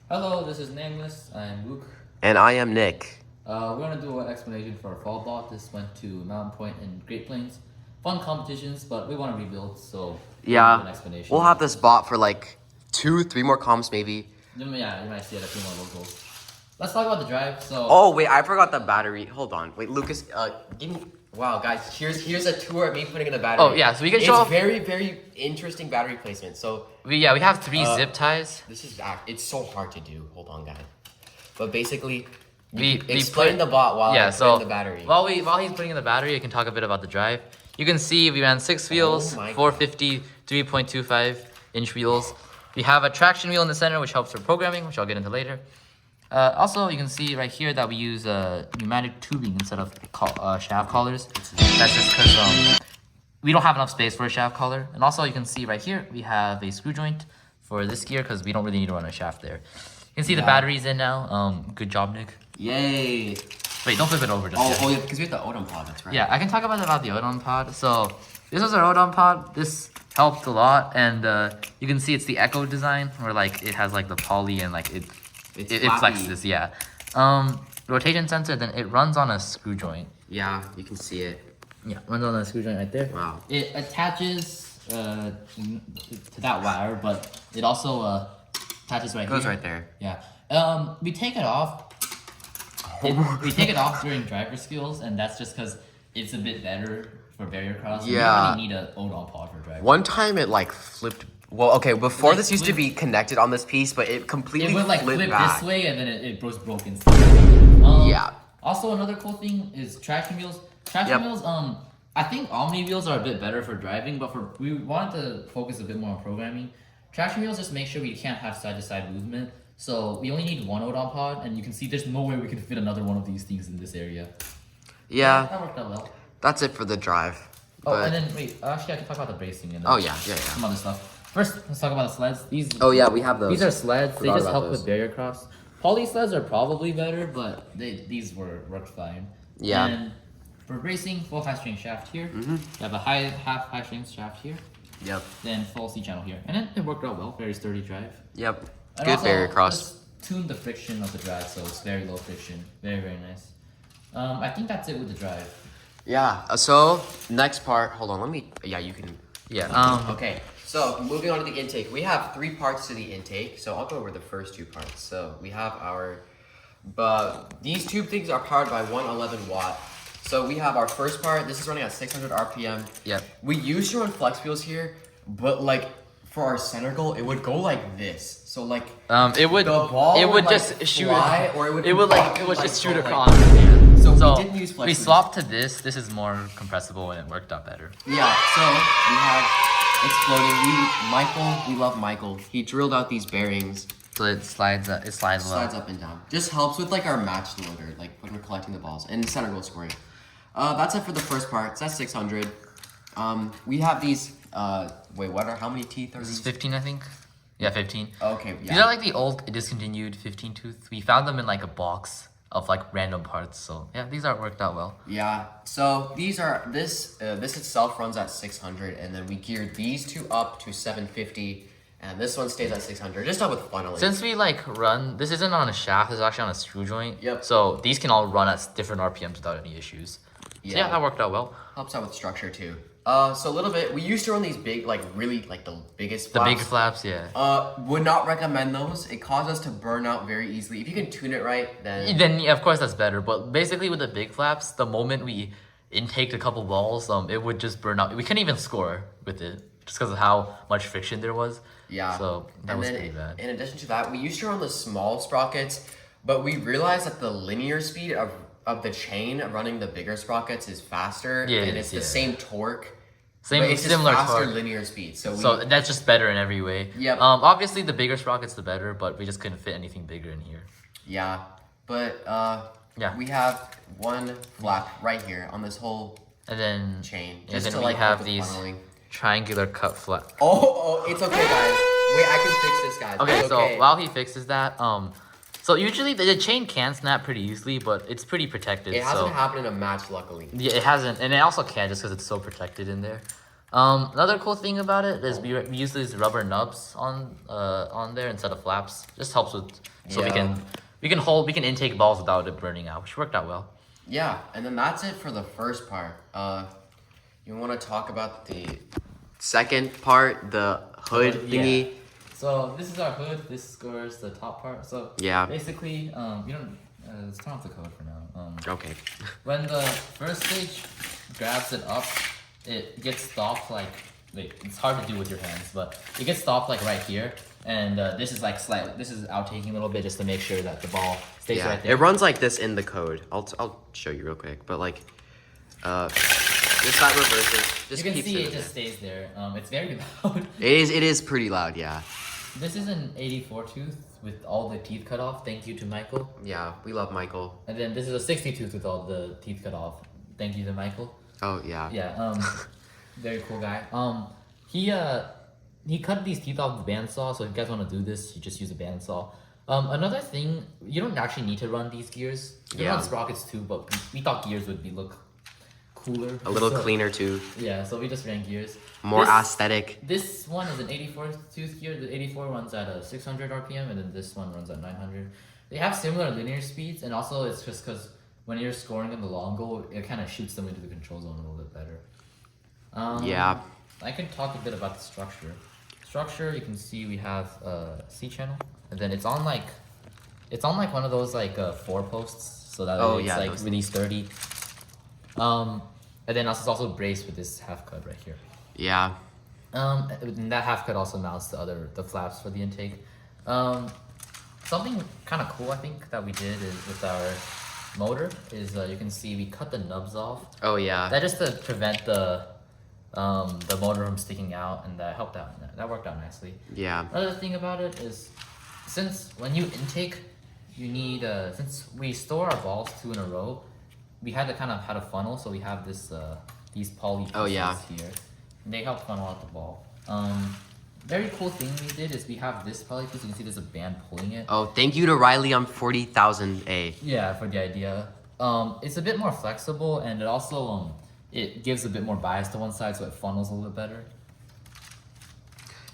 Hello, this is Nameless. I'm Luke. And I am Nick. We're gonna do an explanation for our fall bot. This went to Mountain Point and Great Plains. Fun competitions, but we want to rebuild, so we'll do an Yeah, explanation. we'll have this bot for like 2-3 more comps maybe. Yeah, you might see it a few more locals. Let's talk about the drive. So. Oh wait, I forgot the battery. Hold on. Wait, Lucas, give me. Wow, guys, here's a tour of me putting in the battery. Oh yeah, so we can show off. Very interesting battery placement. So We have three zip ties. this is it's so hard to do. Hold on, guys. But basically, We explain put- the bot while I so put in the battery. while he's putting in the battery, I can talk a bit about the drive. You can see we ran 6 wheels, my 450, 3.25-inch wheels. We have a traction wheel in the center, which helps for programming, which I'll get into later. Also, you can see right here that we use pneumatic tubing instead of shaft collars. That's just because we don't have enough space for a shaft collar. And also, you can see right here, we have a screw joint for this gear because we don't really need to run a shaft there. You can see the battery's in now. Good job, Nick. Yay! Wait, don't flip it over just yet. Oh yeah, because we have the Odom pod. That's right. Yeah, I can talk about the Odom pod. So this was our Odom pod. This helped a lot, and you can see it's the Echo design where like it has like the poly and like it flexes. Yeah. Rotation sensor. Then it runs on a screw joint. Yeah, you can see it. Yeah, runs on a screw joint right there. Wow. It attaches to that wire, but it also attaches right Goes here. right there. Yeah. We take it off. We take it off during driver skills, and that's just because it's a bit better for barrier cross. Yeah. We don't really need an Odon pod for driver. One time it like flipped. Well, okay, before Like, this used to flip- be connected on this piece, but it completely It would like flipped flip back. this way, and then it was broken. Yeah. Also, another cool thing is traction wheels. Traction wheels. I think Omni wheels are a bit better for driving, but we wanted to focus a bit more on programming. Traction wheels just make sure we can't have side-to-side movement. So we only need one Odon pod, and you can see there's no way we can fit another one of these things in this area. Yeah, That worked out well. that's it for the drive. Oh, But- and then wait, actually I can talk about the bracing and Oh yeah. some other stuff. First, let's talk about the sleds. These. Oh yeah, we have those. These are sleds. They Forgot just about help those. with barrier cross. Poly sleds are probably better, but these worked fine. Yeah. And for racing, full high strength shaft here. Mm-hmm. You have a half high strength shaft here. Yep. Then full C channel here, and then it worked out well. Very sturdy drive. Yep. And Good also, barrier cross. just tune the friction of the drive, so it's very low friction. Very nice. I think that's it with the drive. Yeah. So next part. Hold on. Let me. Yeah, you can. Yeah. Okay. So moving on to the intake, we have 3 parts to the intake. So I'll go over the first 2 parts. So we have but these tube things are powered by 111 watt. So we have our first part. This is running at 600 RPM. Yep. We used to run flex wheels here, but like for our center goal, it would go like this. So like It would. the ball It would like, just shoot. fly, or It would just shoot go across. So So we didn't use flex we wheels. swapped to this. This is more compressible and it worked out better. Yeah, so we have exploding. We love Michael. He drilled out these bearings. So it slides. It slides well. Slides up and down. Just helps with like our match loader, like when we're collecting the balls and center goal scoring. That's it for the first part. So that's 600. We have these. Wait, how many teeth are This is these? 15, I think. Yeah, 15. Okay, yeah. These are like the old discontinued 15 tooth. We found them in like a box of like random parts. So yeah, these are worked out well. Yeah. So these are this itself runs at 600, and then we geared these 2 up to 750, and this one stays at 600. Just up with funneling. Since we like run, this isn't on a shaft. This is actually on a screw joint. Yep. So these can all run at different RPMs without any issues. So yeah, that worked out well. Helps out with structure too. So a little bit. We used to run these big, like really, like the biggest. The flaps. big flaps, yeah. Would not recommend those. It causes us to burn out very easily. If you can tune it right, then. Then yeah, of course that's better. But basically with the big flaps, the moment we intaked a couple balls, it would just burn out. We couldn't even score with it just because of how much friction there was. Yeah. So that and was then pretty bad. In addition to that, we used to run the small sprockets, but we realized that the linear speed of the chain running the bigger sprockets is faster, Yeah, and it it's is, the yeah. same torque. Same but it's just similar faster torque. linear speed. So That's just better in every way. Yep. Obviously the bigger sprockets the better, but we just couldn't fit anything bigger in here. yeah, but Yeah. we have one flap right here on this whole And then chain. and Just then to we like have help with these funneling. triangular cut flap. Oh, it's okay, guys. Wait, I can fix this, guys. Okay, It's so okay. while he fixes that, so usually the chain can snap pretty easily, but it's pretty protected. It hasn't so happened in a match, luckily. yeah, it hasn't, and it also can just because it's so protected in there. Another cool thing about it is we use these rubber nubs on there instead of flaps. Just helps with so we can intake balls without it burning out, which worked out well. Yeah, and then that's it for the first part. You want to talk about the second part, the hood thingy? Yeah. So this is our hood. This scores the top part. So Yeah. basically, you don't. Let's turn off the code for now. Okay. When the first stage grabs it up, it gets stopped like. Wait, it's hard to do with your hands, but it gets stopped like right here. And this is like slightly. This is outtaking a little bit just to make sure that the ball stays right there. It runs like this in the code. I'll show you real quick, but like, this side reverses. Just You can keeps see it it just stays there. It's very loud. It is pretty loud, yeah. This is an 84 tooth with all the teeth cut off. Thank you to Michael. Yeah, we love Michael. And then this is a 60 tooth with all the teeth cut off. Thank you to Michael. Oh yeah. Yeah. Very cool guy. He cut these teeth off with a bandsaw. So if you guys want to do this, you just use a bandsaw. Another thing, you don't actually need to run these gears. You can run sprockets too, but we thought gears would look cooler. A little cleaner too. Yeah, so we just ran gears. More aesthetic. This one is an 84 tooth gear. The 84 runs at 600 RPM, and then this one runs at 900. They have similar linear speeds, and also it's just because when you're scoring in the long goal, it kind of shoots them into the control zone a little bit better. Yeah. I can talk a bit about the structure. Structure, you can see we have a C channel, and then it's on like one of those like 4 posts, so that it's like really sturdy. And then it's also braced with this half cut right here. Yeah. And that half cut also mounts the flaps for the intake. Something kind of cool I think that we did is with our motor is you can see we cut the nubs off. Oh yeah. That just to prevent the motor from sticking out, and that helped out. That worked out nicely. Yeah. Another thing about it is, since when you intake, you need since we store our balls 2 in a row, we had to kind of had a funnel, so we have this these poly pieces here. And they help funnel out the ball. Very cool thing we did is we have this poly piece. You can see there's a band pulling it. Oh, thank you to Riley on 40,000A. Yeah, for the idea. It's a bit more flexible, and it also it gives a bit more bias to one side, so it funnels a little bit better.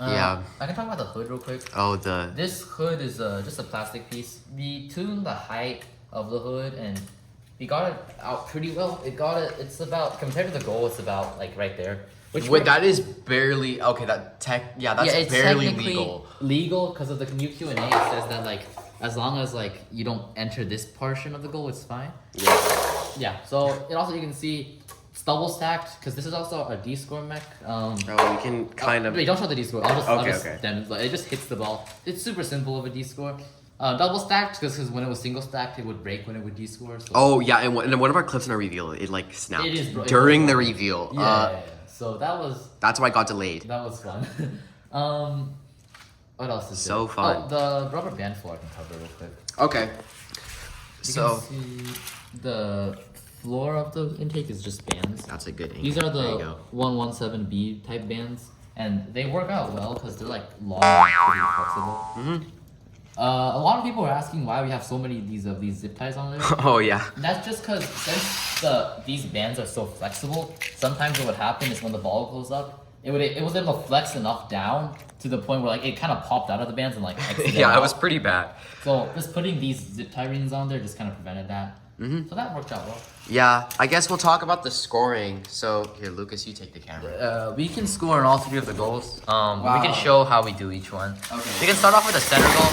Yeah. I can talk about the hood real quick. Oh, This hood is just a plastic piece. We tuned the height of the hood, and we got it out pretty well. It's about, compared to the goal, it's about like right there. Wait, that is barely okay. That's it's barely technically legal because of the new Q&A. It says that like as long as like you don't enter this portion of the goal, it's fine. Yeah. So it also, you can see it's double stacked because this is also a D-score mech. we can kind of. Wait, don't show the D-score. I'll just okay. It just hits the ball. It's super simple of a D-score. Double stacked because when it was single stacked, it would break when it would D-score. So. Oh yeah, and one of our clips in our reveal, it like snapped It is during the reveal. Yeah. So that was. That's why I got delayed. That was fun. What else is So there? fun. Oh, the rubber band floor I can cover real quick. Okay. You can see the floor of the intake is just bands. That's a good angle. These are There you the go. 117B type bands, and they work out well because they're like long and pretty flexible. A lot of people are asking why we have so many of these zip ties on there. Oh yeah. And that's just because since these bands are so flexible, sometimes what would happen is when the ball goes up, it was able to flex enough down to the point where like it kind of popped out of the bands and like exited Yeah, out. it was pretty bad. So just putting these zip tie rings on there just kind of prevented that. So that worked out well. Yeah, I guess we'll talk about the scoring. So here, Lucas, you take the camera. We can score in all 3 of the goals. We can show how we do each one. Okay. We can start off with a center goal.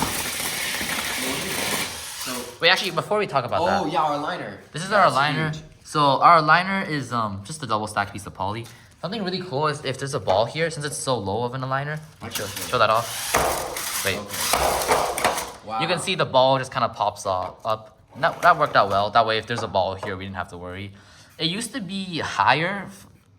So. Wait, actually, before we talk about that. Oh yeah, our liner. This is our liner. Huge. So our liner is just a double stacked piece of poly. Something really cool is if there's a ball here, since it's so low of an aligner. Show that off. Wait. Okay. Wow. You can see the ball just kind of pops up. And that worked out well. That way, if there's a ball here, we didn't have to worry. It used to be higher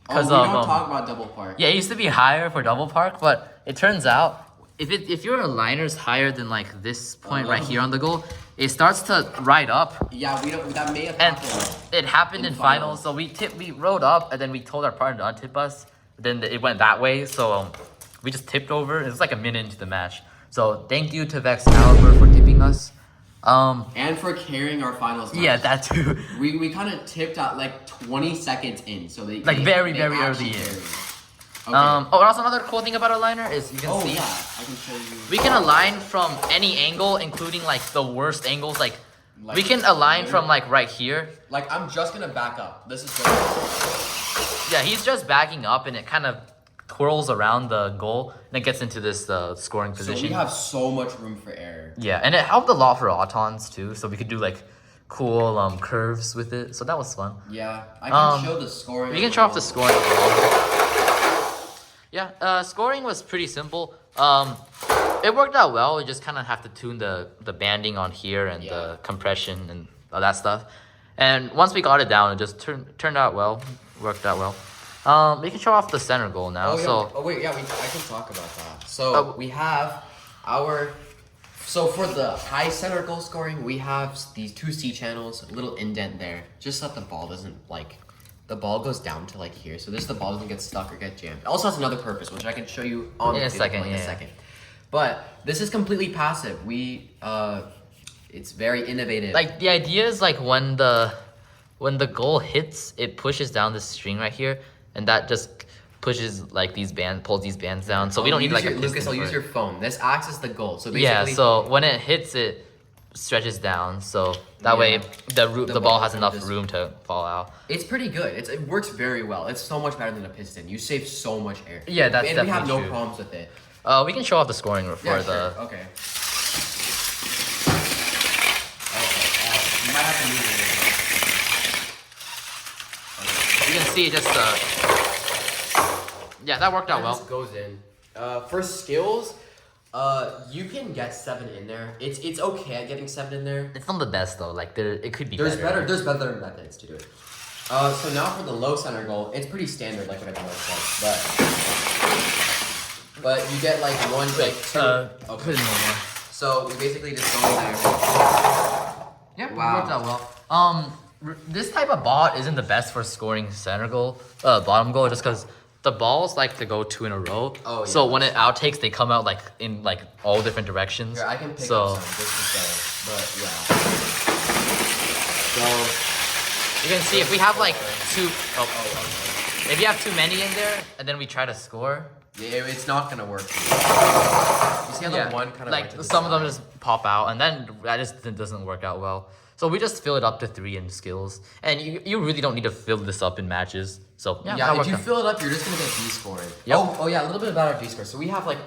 because we don't talk about double park. Yeah, it used to be higher for double park, but it turns out if your aligner's higher than like this point right here on the goal, it starts to ride up. Yeah, we don't. That may have And happened. it happened in finals. So we rode up, and then we told our partner to untip us. Then it went that way, so we just tipped over. It was like a minute into the match. So thank you to Vexcalibur for tipping us. And for carrying our finals match. Yeah, that too. We kind of tipped at like 20 seconds in, so they Like very actually early in. carried. Okay. Oh, and also another cool thing about aligner is you can see I can show you. we can align from any angle, including like the worst angles. Like Like, we can align from like right here. Like I'm just gonna back up. This is good. Yeah, he's just backing up, and it kind of twirls around the goal, and it gets into this scoring position. So we have so much room for error. Yeah, and it helped a lot for autons too, so we could do like cool curves with it. So that was fun. Yeah, I can show the scoring. We can show off the scoring. Yeah, scoring was pretty simple. It worked out well. We just kind of have to tune the banding on here and the compression and all that stuff. And once we got it down, it just turned out well. Worked out well. We can show off the center goal now. Oh, yeah. So I can talk about that. So we have so for the high center goal scoring, we have these 2 C channels, a little indent there, just so that the ball doesn't the ball goes down to like here, so the ball doesn't get stuck or get jammed. It also has another purpose, which I can show you on in a second. a second. But this is completely passive. It's very innovative. Like the idea is like when the goal hits, it pushes down this string right here, and that just pushes like pulls these bands down. So we don't need like a piston. Lucas, I'll use your phone. This acts as the goal. So basically, yeah. So when it hits, it stretches down. So that way the ball has enough room to fall out. It's pretty good. It works very well. It's so much better than a piston. You save so much air. Yeah, that's and definitely we have no true. problems with it. We can show off the scoring for Yeah, the. sure. Okay. You might have to move it a little bit. You can see just yeah, that worked out That well. just goes in. For skills, you can get 7 in there. It's okay at getting 7 in there. It's not the best though. Like it could be There's better. There's better methods to do it. So now for the low center goal, it's pretty standard, like what everyone says, but you get like 1, like 2. Put in more. So we basically just go in there. Yeah, Wow. it worked out well. This type of bot isn't the best for scoring center goal, bottom goal, just because the balls like to go 2 in a row. Oh, yeah. So when it outtakes, they come out like in like all different directions. Here, I can pick so, up some just to show, but yeah. So you can see if we have like 2. okay. If you have too many in there, and then we try to score. Yeah, it's not gonna work. You see how the one kind of like some of them just pop out, and then that just doesn't work out well. So we just fill it up to 3 in skills, and you really don't need to fill this up in matches. So yeah, that if worked you out. fill it up, you're just gonna get D-scored. Yep. Oh yeah, a little bit about our D-score. So we have like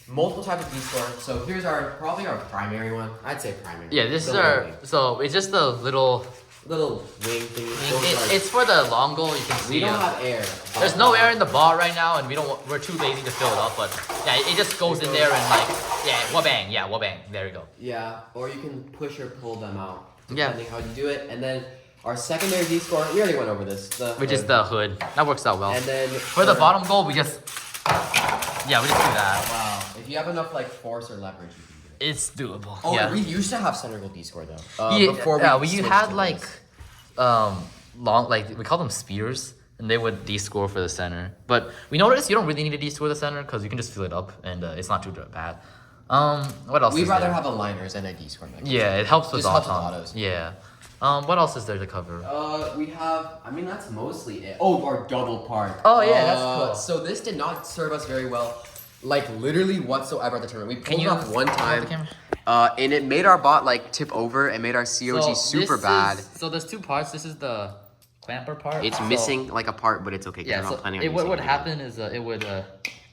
multiple types of D-score. So here's probably our primary one. I'd say primary. Yeah, this is The our. wing. So it's just the little. wing thing. Those are- It's for the long goal. You can see. we don't have air. There's no air in the ball right now, and we're too lazy to fill it up. But yeah, it just goes in there and like wabang, wabang. There we go. Yeah, or you can push or pull them out. Yeah. Depending how you do it. And then our secondary D-score, we already went over this. Which is the hood. That works out well. And then For the bottom goal, we just do that. Wow. If you have enough like force or leverage, you can do it. It's doable. Oh, yeah. we used to have center goal D-score though. Yeah, Before we switched had to like this. long we call them spears, and they would D-score for the center. But we noticed you don't really need to D-score the center because you can just fill it up, and it's not too bad. What else? We'd is rather there? have aligners than a D-score mechanism. Yeah, it helps with Just helps with autos. autos. Yeah. What else is there to cover? We have, I mean, that's mostly it. Oh, our double park. Oh, yeah, that's cool. So this did not serve us very well, like literally whatsoever at the tournament. We Can pulled you it off one hold the time, camera? and it made our bot like tip over and made our COG super bad. So there's 2 parts. This is the clamper part. It's missing like a part, but it's okay. 'Cause Yeah. we're not So planning on what using would it. happen is it would The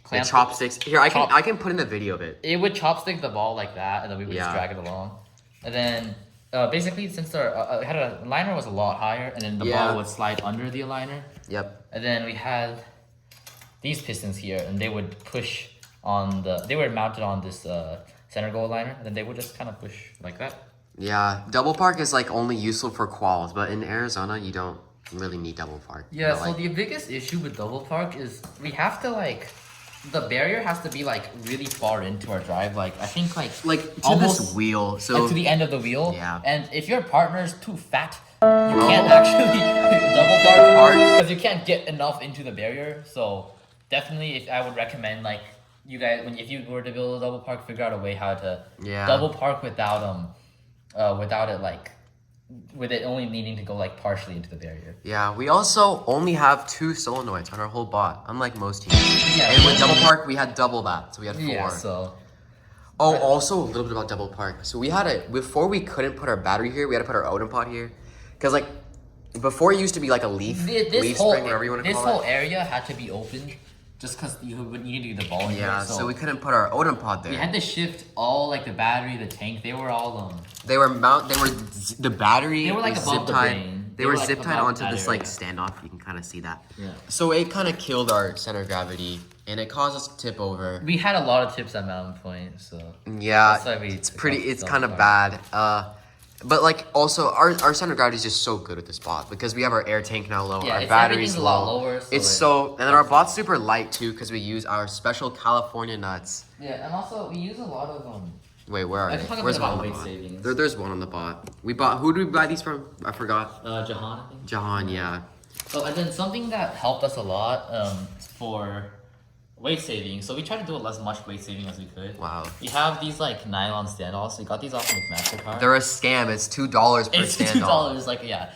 clamp. chopsticks. Here, I Chop- can put in the video of it. It would chopstick the ball like that, and then we would just Yeah. drag it along. And then basically, since our liner was a lot higher, and then the Yeah. ball would slide under the aligner. Yep. And then we had these pistons here, and they would push on they were mounted on this center goal liner, and then they would just kind of push like that. Yeah, double park is like only useful for quals, but in Arizona you don't really need double park. Yeah, But, so like, the biggest issue with double park is we have to the barrier has to be like really far into our drive. Like I think like to almost this wheel. So like, to the end of the wheel. Yeah. And if your partner is too fat, you can't actually double park because you can't get enough into the barrier. So definitely, if I would recommend like you guys if you were to build a double park, figure out a way how to Yeah. double park without it like with it only needing to go like partially into the barrier. Yeah, we also only have 2 solenoids on our whole bot, unlike most teams. Yeah, And with double park, we had double that, so we had 4. Yeah, so Oh, also a little bit about double park. So we had before we couldn't put our battery here, we had to put our Odin pod here. Because like, before it used to be like a leaf spring, whatever you want to call it. This whole area had to be opened just because you needed to get the ball in Yeah, here. so we couldn't put our Odin pod there. We had to shift all like the battery, the tank. They were all They were the battery. They were like was above zip the tied. brain. They were like, zip tied about onto that this area. like standoff. You can kind of see that. Yeah. So it kind of killed our center of gravity, and it caused us to tip over. We had a lot of tips at Mountain Point, so Yeah, that's why we it's pretty. It's felt kind of bad. bad. But like also our center of gravity is just so good with this bot because we have our air tank now low, Yeah, our it's battery's everything's a lot low. lower, so It's it- so and then our bot's super light too because we use our special California nuts. Yeah, and also we use a lot of Wait, where are I they? talk a Where's bit one about on the weight bot? savings. There's one on the bot. We bought. Who did we buy these from? I forgot. Jahan, I think. Jahan, yeah. Oh, and then something that helped us a lot for weight saving. So we tried to do as much weight saving as we could. Wow. We have these like nylon standoffs. We got these off from MasterCard. They're a scam. It's $2 per It's standoff. $2. Like yeah,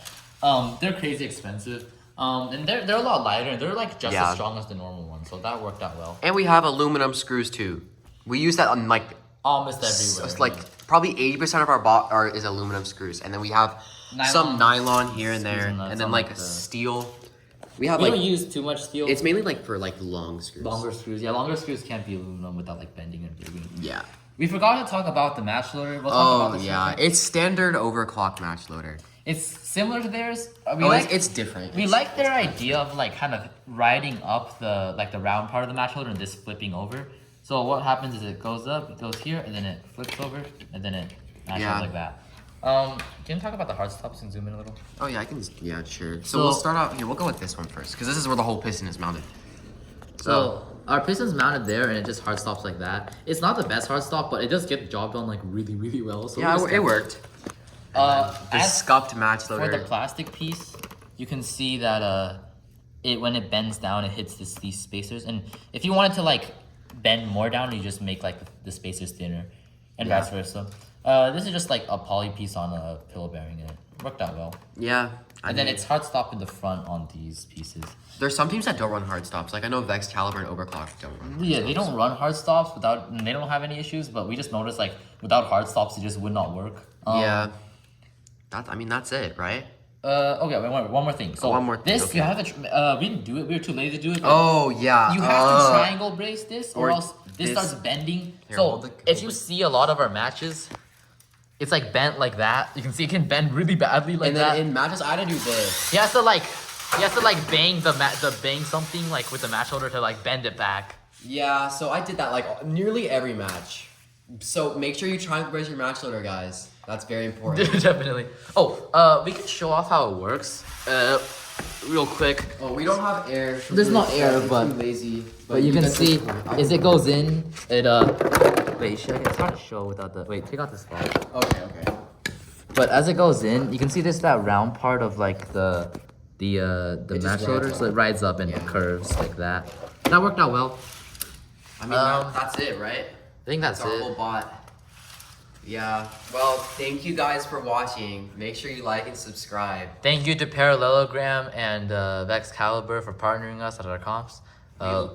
they're crazy expensive. And they're a lot lighter and they're like just Yeah. as strong as the normal one. So that worked out well. And we have aluminum screws too. We use that on like Almost everywhere. it's like probably 80% of our bot is aluminum screws, and then we have some nylon here and there, Screws and and nuts then on, like like, the- steel. We have we like don't use too much steel. it's mainly like for like long screws. longer screws. Yeah, longer screws can't be aluminum without like bending and breaking. Yeah. We forgot to talk about the match loader. We'll talk about Oh this yeah, real quick. it's standard overclock match loader. It's similar to theirs. It's different. We like their idea of like kind of riding up the round part of the match loader and this flipping over. So what happens is it goes up, it goes here, and then it flips over, and then it matches Yeah. like that. Can you talk about the hard stops and zoom in a little? Oh yeah, I can. Yeah, sure. So So- we'll start out here. We'll go with this one first because this is where the whole piston is mounted. So our piston's mounted there, and it just hard stops like that. It's not the best hard stop, but it does get the job done like really, really well. So Yeah, we just it kept worked. The as scuffed match for loader. the plastic piece, you can see that when it bends down, it hits these spacers. And if you wanted to like bend more down, you just make like the spacers thinner, and Yeah. vice versa. This is just like a poly piece on a pillow bearing, and it worked out well. Yeah. And then it's hard stop in the front on these pieces. There's some teams that don't run hard stops. Like I know Vex, Caliber, and Overclock don't run. Hard Yeah, stops. they don't run hard stops without, and they don't have any issues. But we just noticed like without hard stops, it just would not work. Yeah. That's it, right? Okay, one more thing. So one more thing, this okay. you have to. We didn't do it. We were too lazy to do it. But Oh yeah. you have to triangle brace this, or or else this this- starts bending. Here, So hold it- if hold you it. see a lot of our matches, it's like bent like that. You can see it can bend really badly like And that. then in matches, I had to do this. He has to like bang bang something like with the match holder to like bend it back. Yeah, so I did that like nearly every match. So make sure you triangle brace your match loader, guys. That's very important. Definitely. We can show off how it works. Real quick. Oh, we don't have air. There's no air, We're but- too lazy. But you can guys see I- as it goes in, it wait, it's hard to show without the wait, take out this file. Okay. But as it goes in, you can see there's that round part of like the just match rides loader, up. so it rides up and Yeah. curves like that. That worked out well. I mean, that's it, right? I think that's Our it. whole bot. Yeah. Well, thank you guys for watching. Make sure you like and subscribe. Thank you to Parallelogram and Vex Caliber for partnering us at our comps.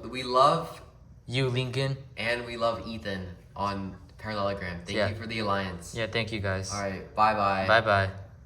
We love You, Lincoln. and we love Ethan on Parallelogram. Thank Yeah. you for the alliance. Yeah, thank you guys. All right. Bye bye. Bye bye.